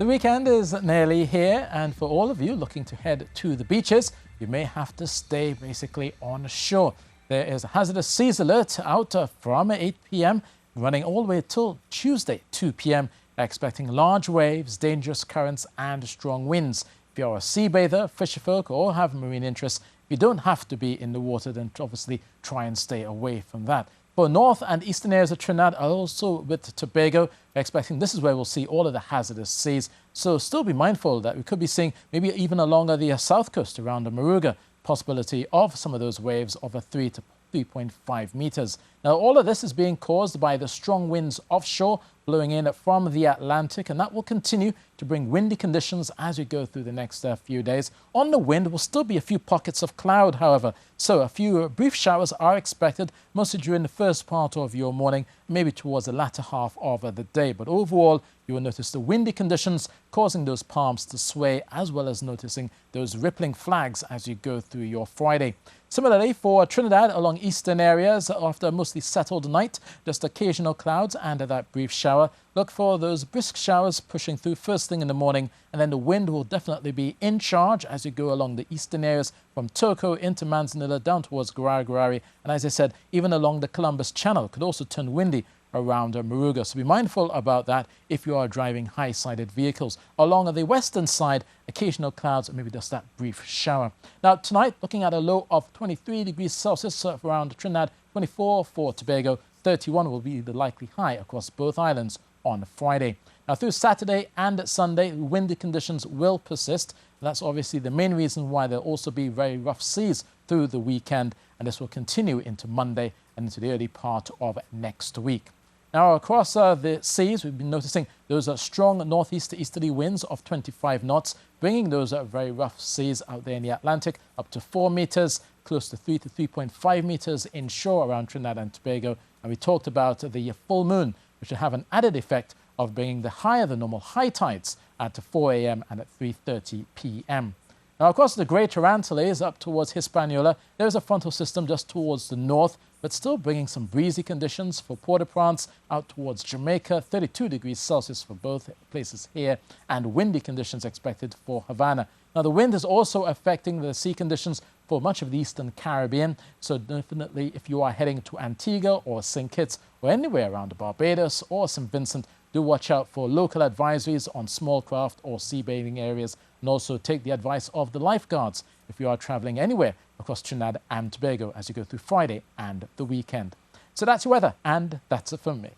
The weekend is nearly here, and for all of you looking to head to the beaches, you may have to stay basically on shore. There is a hazardous seas alert out from 8 p.m. running all the way till Tuesday 2 p.m. expecting large waves, dangerous currents and strong winds. If you're a sea bather, fisherfolk or have marine interests, you don't have to be in the water, then obviously try and stay away from that. For north and eastern areas of Trinidad, also with Tobago, expecting this is where we'll see all of the hazardous seas. So still be mindful that we could be seeing maybe even along the south coast around the Moruga, possibility of some of those waves of 3 to 3.5 meters. Now, all of this is being caused by the strong winds offshore blowing in from the Atlantic, and that will continue to bring windy conditions as we go through the next few days. On the wind will still be a few pockets of cloud, however, so a few brief showers are expected, mostly during the first part of your morning, maybe towards the latter half of the day. But overall, you will notice the windy conditions causing those palms to sway, as well as noticing those rippling flags as you go through your Friday. Similarly, for Trinidad along eastern areas, after a mostly settled night, just occasional clouds and that brief shower. Look for those brisk showers pushing through first thing in the morning, and then the wind will definitely be in charge as you go along the eastern areas from Turco into Manzanilla down towards Guarari. And as I said, even along the Columbus Channel could also turn windy around Moruga. So be mindful about that if you are driving high-sided vehicles. Along the western side, occasional clouds and maybe just that brief shower. Now tonight, looking at a low of 23 degrees Celsius around Trinidad, 24 for Tobago, 31 will be the likely high across both islands on Friday. Now through Saturday and Sunday, windy conditions will persist. That's obviously the main reason why there'll also be very rough seas through the weekend, and this will continue into Monday and into the early part of next week. Now, across the seas, we've been noticing those strong northeast to easterly winds of 25 knots, bringing those very rough seas out there in the Atlantic up to 4 meters, close to 3 to 3.5 meters inshore around Trinidad and Tobago. And we talked about the full moon, which will have an added effect of bringing the higher than normal high tides at 4 a.m. and at 3:30 p.m. Now, across the Greater Antilles up towards Hispaniola, there is a frontal system just towards the north, but still bringing some breezy conditions for Port-au-Prince out towards Jamaica, 32 degrees Celsius for both places here, and windy conditions expected for Havana. Now, the wind is also affecting the sea conditions for much of the Eastern Caribbean, so definitely if you are heading to Antigua or St. Kitts or anywhere around Barbados or St. Vincent, do watch out for local advisories on small craft or sea bathing areas, and also take the advice of the lifeguards if you are traveling anywhere across Trinidad and Tobago as you go through Friday and the weekend. So that's your weather, and that's it from me.